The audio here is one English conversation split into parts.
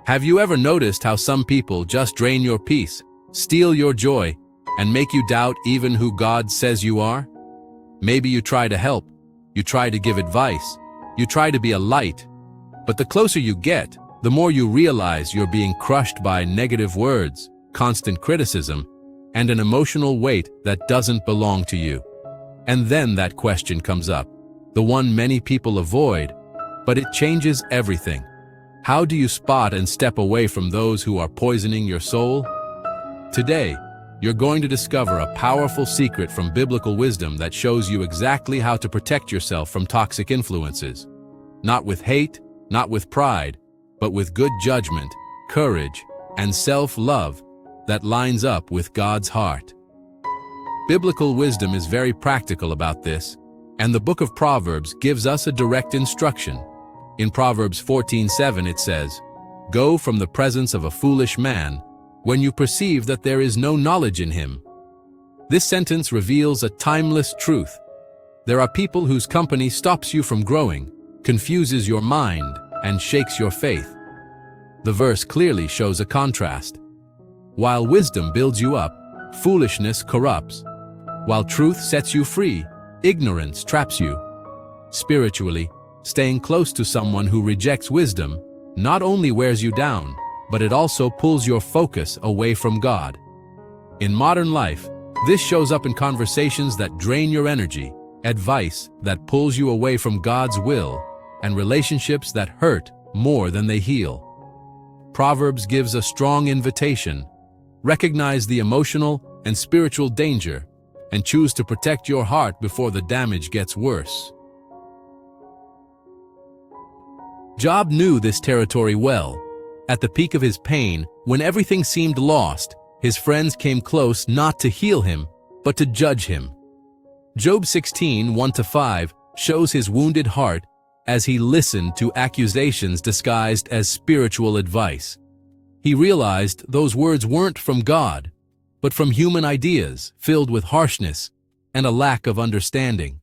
Have you ever noticed how some people just drain your peace, steal your joy, and make you doubt even who God says you are? Maybe you try to help, you try to give advice, you try to be a light, but the closer you get, the more you realize you're being crushed by negative words, constant criticism, and an emotional weight that doesn't belong to you. And then that question comes up, the one many people avoid, but it changes everything. How do you spot and step away from those who are poisoning your soul? Today, you're going to discover a powerful secret from biblical wisdom that shows you exactly how to protect yourself from toxic influences. Not with hate, not with pride, but with good judgment, courage, and self-love that lines up with God's heart. Biblical wisdom is very practical about this, and the book of Proverbs gives us a direct instruction. In Proverbs 14:7 it says, "Go from the presence of a foolish man when you perceive that there is no knowledge in him." This sentence reveals a timeless truth. There are people whose company stops you from growing, confuses your mind, and shakes your faith. The verse clearly shows a contrast. While wisdom builds you up, foolishness corrupts. While truth sets you free, ignorance traps you. Spiritually, staying close to someone who rejects wisdom not only wears you down, but it also pulls your focus away from God. In modern life, this shows up in conversations that drain your energy, advice that pulls you away from God's will, and relationships that hurt more than they heal. Proverbs gives a strong invitation. Recognize the emotional and spiritual danger, and choose to protect your heart before the damage gets worse. Job knew this territory well. At the peak of his pain, when everything seemed lost, his friends came close not to heal him, but to judge him. Job 16:1-5 shows his wounded heart as he listened to accusations disguised as spiritual advice. He realized those words weren't from God, but from human ideas filled with harshness and a lack of understanding.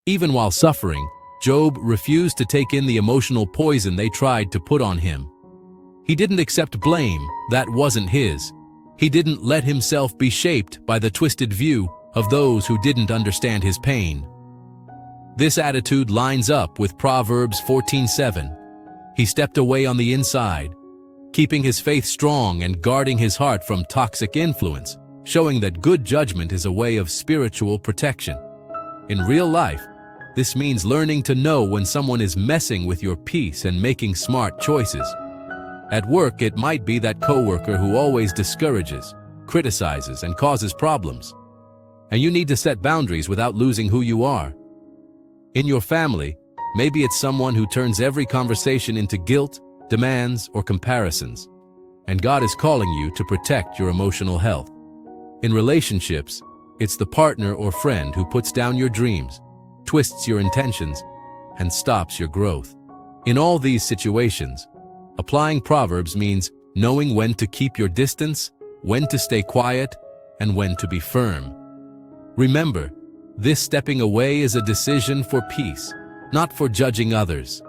Even while suffering, Job refused to take in the emotional poison they tried to put on him. He didn't accept blame that wasn't his. He didn't let himself be shaped by the twisted view of those who didn't understand his pain. This attitude lines up with Proverbs 14:7. He stepped away on the inside, keeping his faith strong and guarding his heart from toxic influence, showing that good judgment is a way of spiritual protection. In real life, this means learning to know when someone is messing with your peace and making smart choices. At work, it might be that coworker who always discourages, criticizes, and causes problems. And you need to set boundaries without losing who you are. In your family, maybe it's someone who turns every conversation into guilt, demands, or comparisons. And God is calling you to protect your emotional health. In relationships, it's the partner or friend who puts down your dreams, twists your intentions, and stops your growth. In all these situations, applying Proverbs means knowing when to keep your distance, when to stay quiet, and when to be firm. Remember, this stepping away is a decision for peace, not for judging others.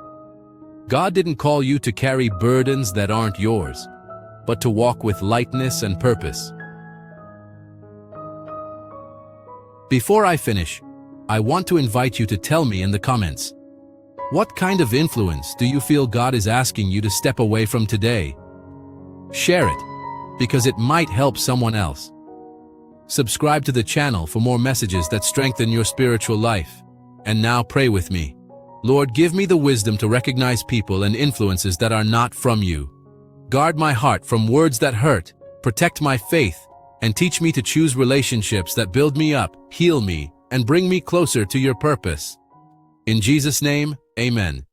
God didn't call you to carry burdens that aren't yours, but to walk with lightness and purpose. Before I finish, I want to invite you to tell me in the comments, what kind of influence do you feel God is asking you to step away from today? Share it, because it might help someone else. Subscribe to the channel for more messages that strengthen your spiritual life. And now pray with me. Lord, give me the wisdom to recognize people and influences that are not from you. Guard my heart from words that hurt, protect my faith, and teach me to choose relationships that build me up, heal me, and bring me closer to your purpose. In Jesus' name, amen.